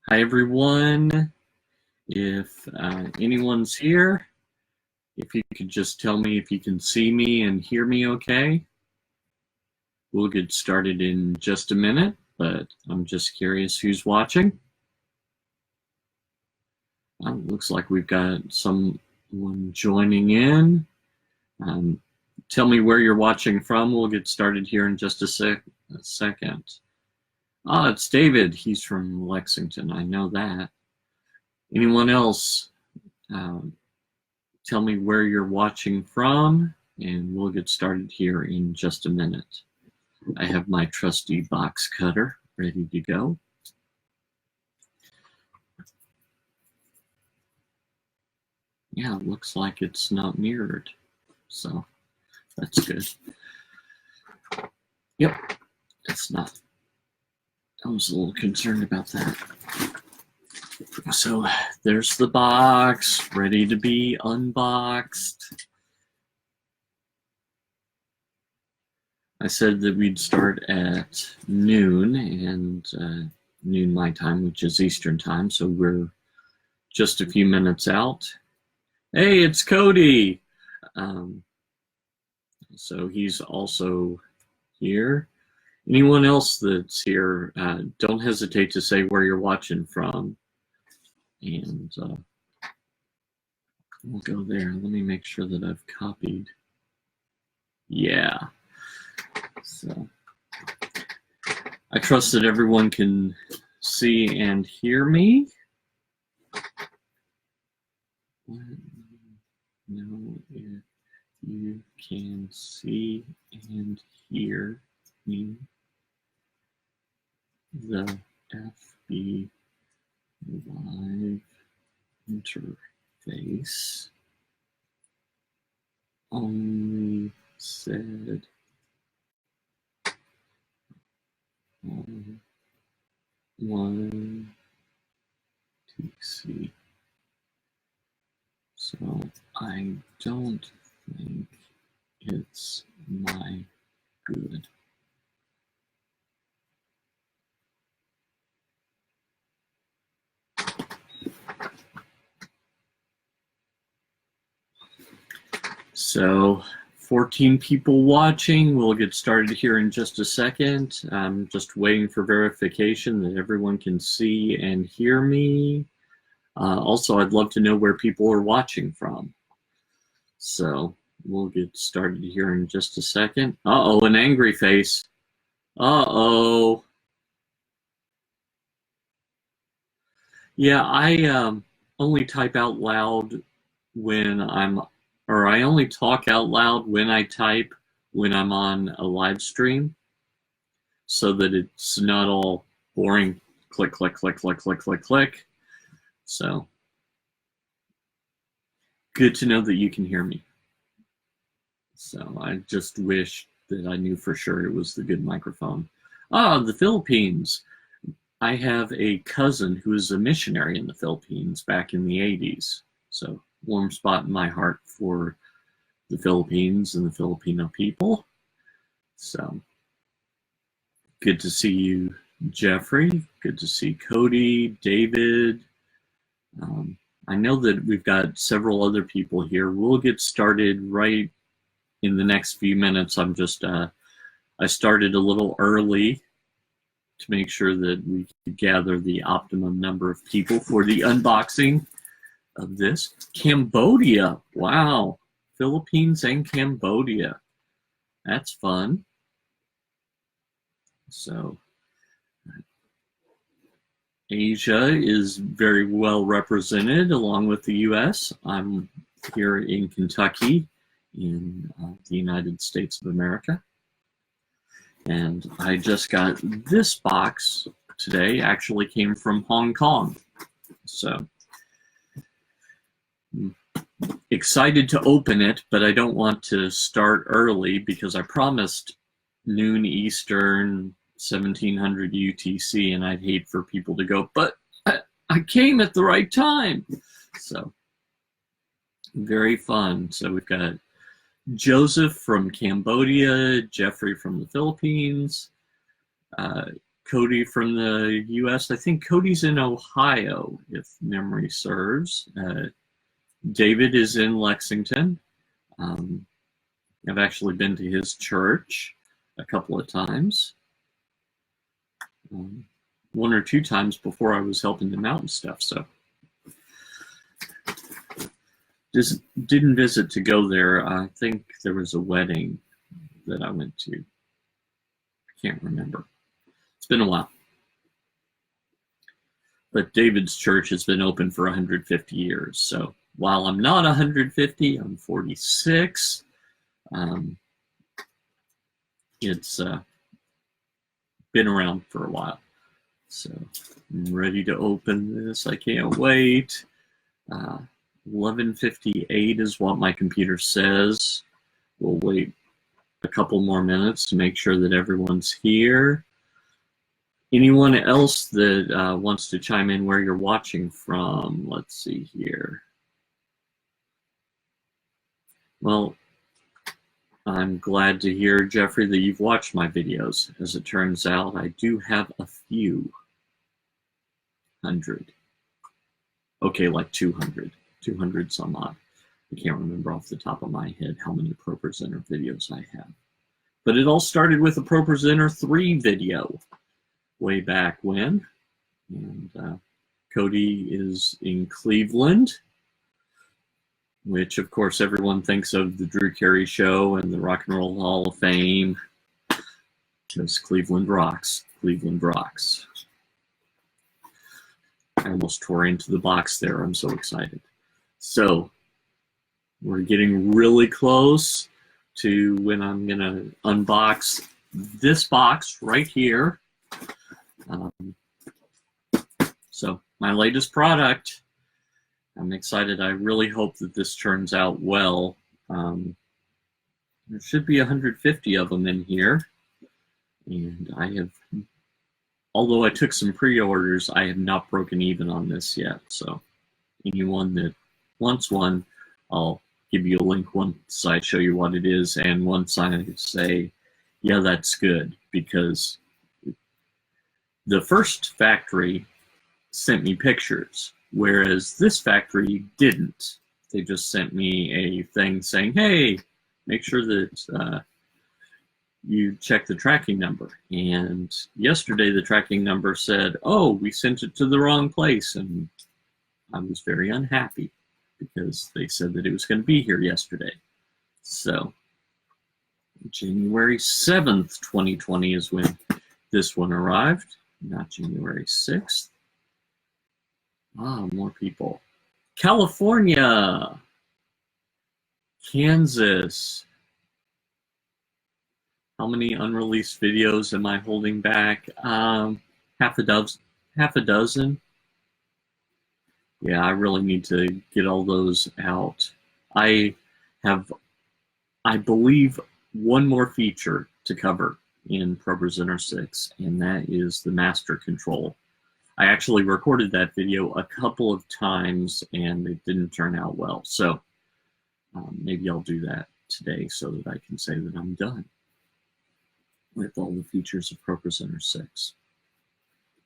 Hi, everyone. If anyone's here, if you could just tell me if you can see me and hear me okay. We'll get started in just a minute, but I'm just curious who's watching. Looks like we've got someone joining in. Tell me where you're watching from. We'll get started here in just a second. It's David. He's from Lexington. I know that. Anyone else? Tell me where you're watching from, and we'll get started here in just a minute. I have my trusty box cutter ready to go. Yeah, it looks like it's not mirrored, so that's good. Yep, it's not. I was a little concerned about that. So there's the box, ready to be unboxed. I said that we'd start at noon, and noon my time, which is Eastern time, so we're just a few minutes out. Hey, it's Cody! So he's also here. Anyone else that's here, don't hesitate to say where you're watching from. And we'll go there. Let me make sure that I've copied. Yeah. So I trust that everyone can see and hear me. Let me know if you can see and hear me. The FB Live interface only said one TC. So I don't think it's my good. So 14 people watching. We'll get started here in just a second. I'm just waiting for verification that everyone can see and hear me. Also, I'd love to know where people are watching from. So we'll get started here in just a second. Uh-oh, an angry face. Uh-oh. Yeah, I only type out loud when I only talk out loud when I type when I'm on a live stream, so that it's not all boring. Click, click, click, click, click, click, click. So good to know that you can hear me. So I just wish that I knew for sure it was the good microphone. The Philippines. I have a cousin who is a missionary in the Philippines back in the 80s. So warm spot in my heart for the Philippines and the Filipino people. So good to see you, Jeffrey. Good to see Cody, David. I know that we've got several other people here. We'll get started right in the next few minutes. I'm just, I started a little early to make sure that we could gather the optimum number of people for the unboxing of this. Cambodia, wow. Philippines and Cambodia. That's fun. So Asia is very well represented along with the US. I'm here in Kentucky in the United States of America. And I just got this box today, actually came from Hong Kong. So excited to open it, but I don't want to start early because I promised noon Eastern, 1700 UTC, and I'd hate for people to go, but I came at the right time. So very fun. So we've got Joseph from Cambodia, Jeffrey from the Philippines, Cody from the US. I think Cody's in Ohio, if memory serves. David is in Lexington. I've actually been to his church a couple of times. One or two times before I was helping them out and stuff, so. Just didn't visit to go there. I think there was a wedding that I went to. I can't remember. It's been a while. But David's church has been open for 150 years. So while I'm not 150, I'm 46. It's been around for a while. So I'm ready to open this. I can't wait. 11:58 is what my computer says. We'll wait a couple more minutes to make sure that everyone's here. Anyone else that wants to chime in where you're watching from? Let's see here. Well, I'm glad to hear, Jeffrey, that you've watched my videos. As it turns out, I do have a few hundred. Okay, like 200. 200 some odd. I can't remember off the top of my head how many ProPresenter videos I have. But it all started with a ProPresenter 3 video way back when. And Cody is in Cleveland, which of course everyone thinks of the Drew Carey Show and the Rock and Roll Hall of Fame. Because Cleveland rocks. Cleveland rocks. I almost tore into the box there. I'm so excited. So we're getting really close to when I'm going to unbox this box right here. So my latest product. I'm excited. I really hope that this turns out well. There should be 150 of them in here. And I have, although I took some pre-orders, I have not broken even on this yet. So anyone that wants one, I'll give you a link once I show you what it is, and once I say, yeah, that's good, because the first factory sent me pictures, whereas this factory didn't. They just sent me a thing saying, hey, make sure that you check the tracking number. And yesterday the tracking number said, oh, we sent it to the wrong place, and I was very unhappy, because they said that it was going to be here yesterday. So January 7th, 2020 is when this one arrived, not January 6th. Ah, more people. California, Kansas. How many unreleased videos am I holding back? Half a dozen. Yeah, I really need to get all those out. I have, I believe, one more feature to cover in ProPresenter 6, and that is the master control. I actually recorded that video a couple of times, and it didn't turn out well. So maybe I'll do that today so that I can say that I'm done with all the features of ProPresenter 6.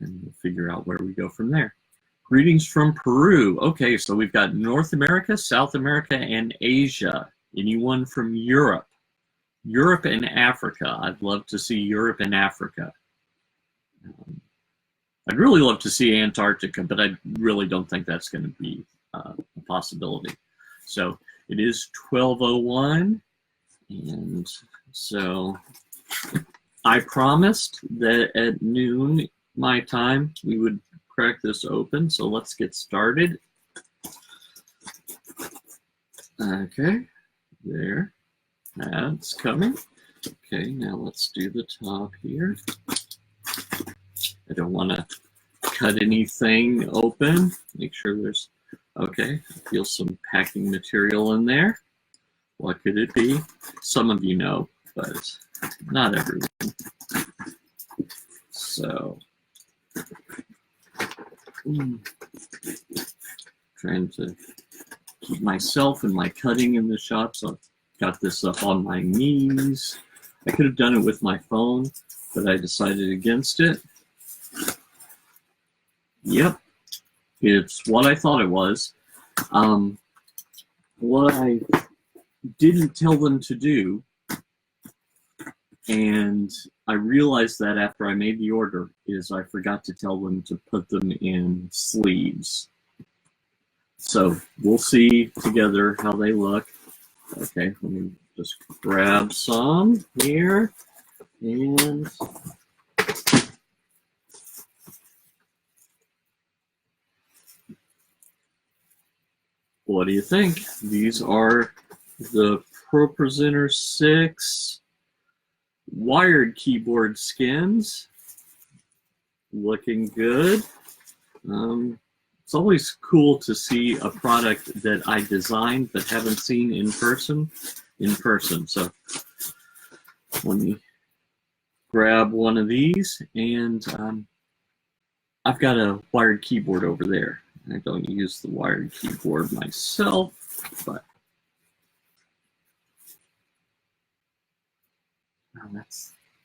And we'll figure out where we go from there. Greetings from Peru. Okay, so we've got North America, South America, and Asia. Anyone from Europe? Europe and Africa. I'd love to see Europe and Africa. I'd really love to see Antarctica, but I really don't think that's going to be a possibility. So it is 12:01, and so I promised that at noon my time we would crack this open, so let's get started. Okay, there, that's coming. Okay, now let's do the top here. I don't want to cut anything open. Make sure there's, okay, I feel some packing material in there. What could it be? Some of you know, but not everyone. So, trying to keep myself and my cutting in the shop, so I've got this up on my knees. I could have done it with my phone, but I decided against it. Yep, it's what I thought it was. What I didn't tell them to do, and I realized that after I made the order, is I forgot to tell them to put them in sleeves. So we'll see together how they look. Okay, let me just grab some here, and what do you think? These are the ProPresenter 6 wired keyboard skins. Looking good. It's always cool to see a product that I designed but haven't seen in person. So let me grab one of these, and I've got a wired keyboard over there. I don't use the wired keyboard myself, but that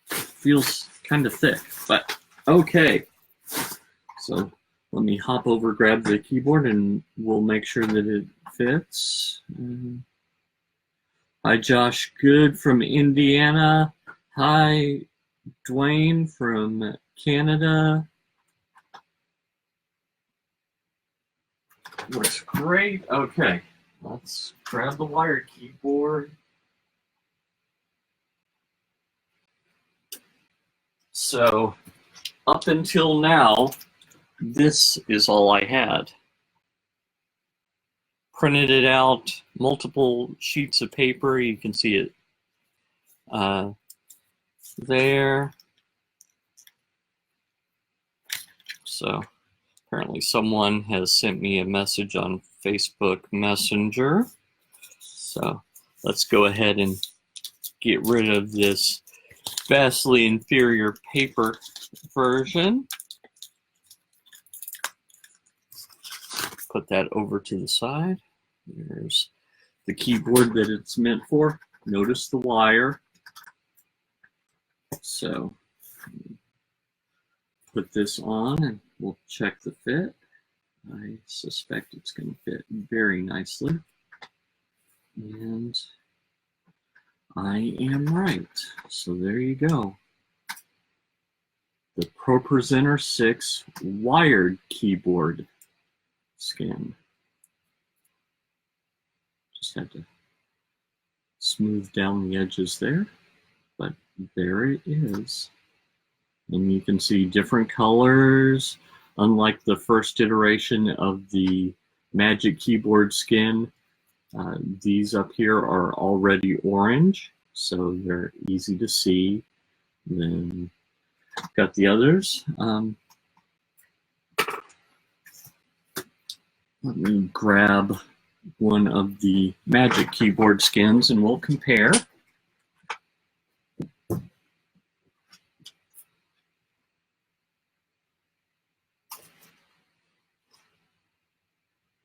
feels kind of thick, but okay. So let me hop over, grab the keyboard, and we'll make sure that it fits. Hi, Josh Good from Indiana. Hi, Dwayne from Canada. Looks great. Okay, let's grab the wired keyboard. So up until now, this is all I had. Printed it out, multiple sheets of paper. You can see it there. So apparently someone has sent me a message on Facebook Messenger. So let's go ahead and get rid of this vastly inferior paper version. Put that over to the side. There's the keyboard that it's meant for. Notice the wire. So put this on and we'll check the fit. I suspect it's going to fit very nicely. And I am right. So there you go. The ProPresenter 6 wired keyboard skin. Just had to smooth down the edges there, but there it is. And you can see different colors. Unlike the first iteration of the Magic Keyboard skin, these up here are already orange, so they're easy to see. Then got the others. Let me grab one of the Magic Keyboard skins and we'll compare.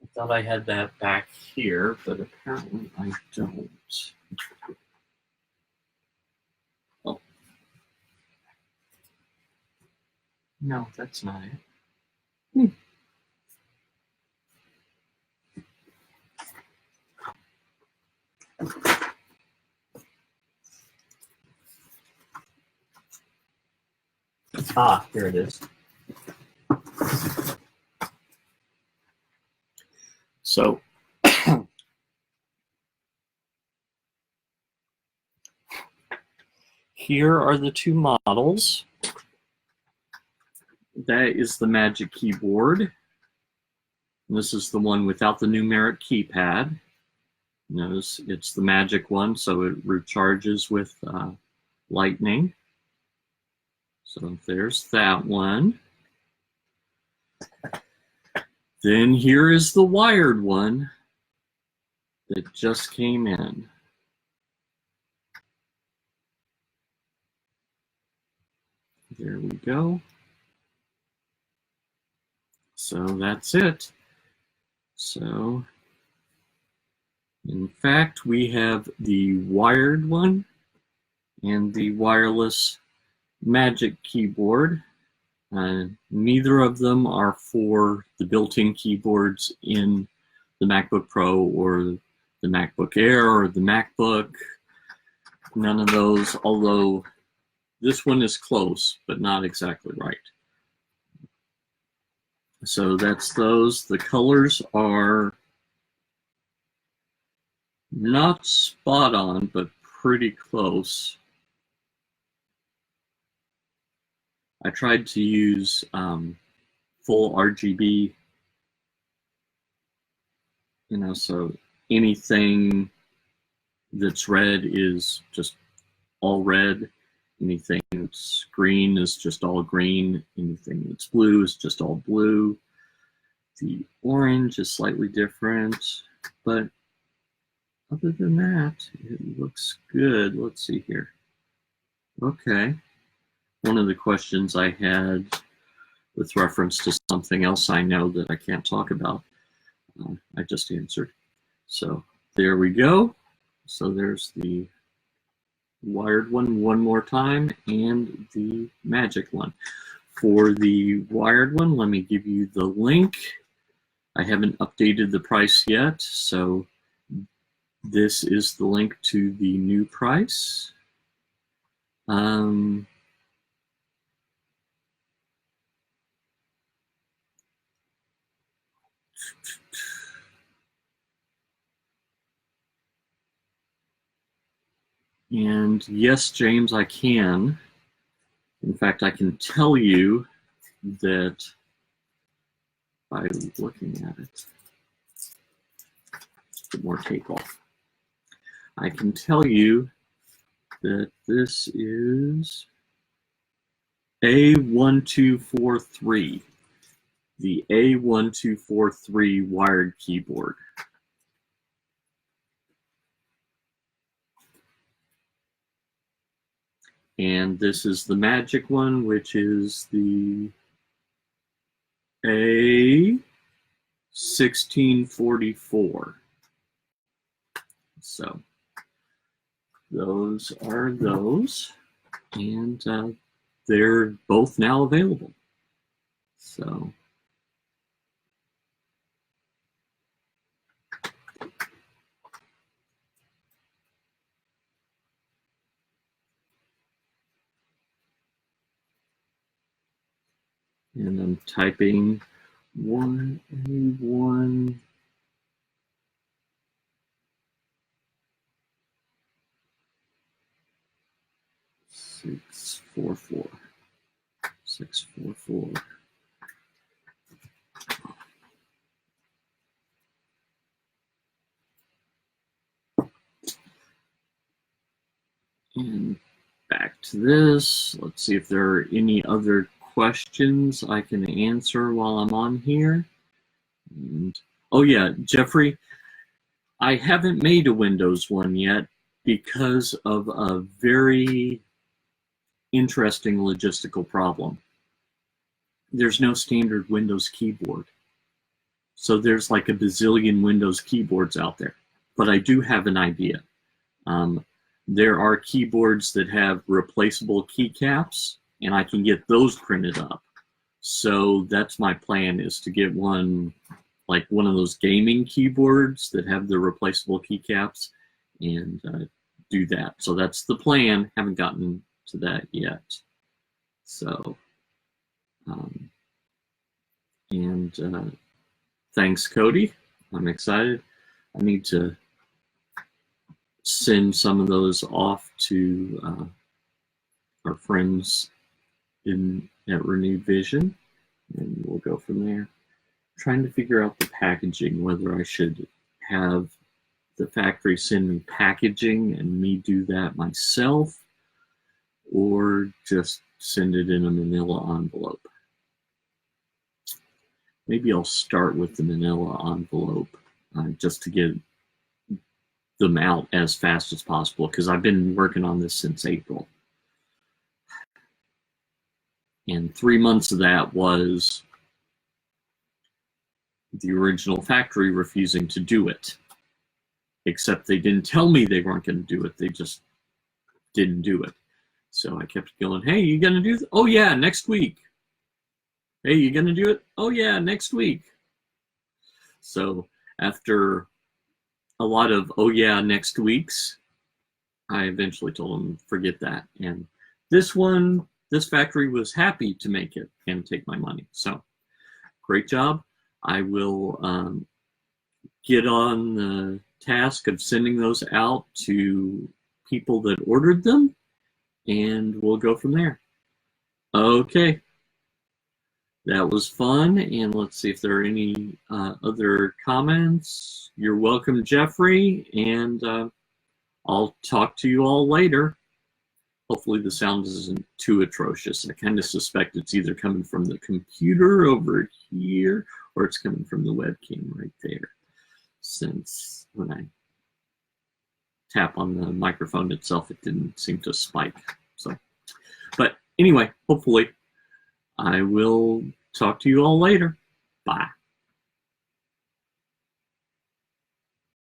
I thought I had that back here, but apparently I don't. Oh. No, that's not it. Ah, here it is. So here are the two models. That is the Magic Keyboard. This is the one without the numeric keypad. Notice it's the Magic one, so it recharges with lightning. So there's that one. Then here is the wired one that just came in. There we go. So that's it. So in fact, we have the wired one and the wireless Magic Keyboard. Neither of them are for the built-in keyboards in the MacBook Pro or the MacBook Air or the MacBook. None of those, although this one is close, but not exactly right. So that's those. The colors are not spot on, but pretty close. I tried to use full RGB, so anything that's red is just all red. Anything that's green is just all green. Anything that's blue is just all blue. The orange is slightly different, but other than that, it looks good. Let's see here. Okay. One of the questions I had with reference to something else I know that I can't talk about, I just answered. So there we go. So there's the wired one more time and the magic one. For the wired one, let me give you the link. I haven't updated the price yet, so this is the link to the new price. And yes, James, I can. In fact, I can tell you that by looking at it, get more tape off. I can tell you that this is A1243, the A1243 wired keyboard. And this is the magic one, which is the A1644. So those are those, and they're both now available. So and I'm typing 1A1 644. And back to this. Let's see if there are any other questions I can answer while I'm on here. And, oh yeah, Jeffrey, I haven't made a Windows one yet because of a very interesting logistical problem. There's no standard Windows keyboard. So there's like a bazillion Windows keyboards out there. But I do have an idea. There are keyboards that have replaceable keycaps, and I can get those printed up. So that's my plan, is to get one, like one of those gaming keyboards that have the replaceable keycaps, and do that. So that's the plan. Haven't gotten to that yet. So, thanks, Cody. I'm excited. I need to send some of those off to our friends at Renewed Vision, and we'll go from there. I'm trying to figure out the packaging, whether I should have the factory send me packaging and me do that myself, or just send it in a manila envelope. Maybe I'll start with the manila envelope just to get them out as fast as possible, because I've been working on this since April. And 3 months of that was the original factory refusing to do it. Except they didn't tell me they weren't going to do it. They just didn't do it. So I kept going, hey, you going to do this? Oh yeah, next week. Hey, you gonna do it? Oh yeah, next week. So after a lot of oh yeah, next weeks, I eventually told them forget that. And this factory was happy to make it and take my money. So great job. I will get on the task of sending those out to people that ordered them, and we'll go from there. Okay, that was fun, and let's see if there are any other comments. You're welcome, Jeffrey, and I'll talk to you all later. Hopefully the sound isn't too atrocious. I kind of suspect it's either coming from the computer over here or it's coming from the webcam right there, since when I tap on the microphone itself, it didn't seem to spike. So, but anyway, hopefully I will talk to you all later. Bye.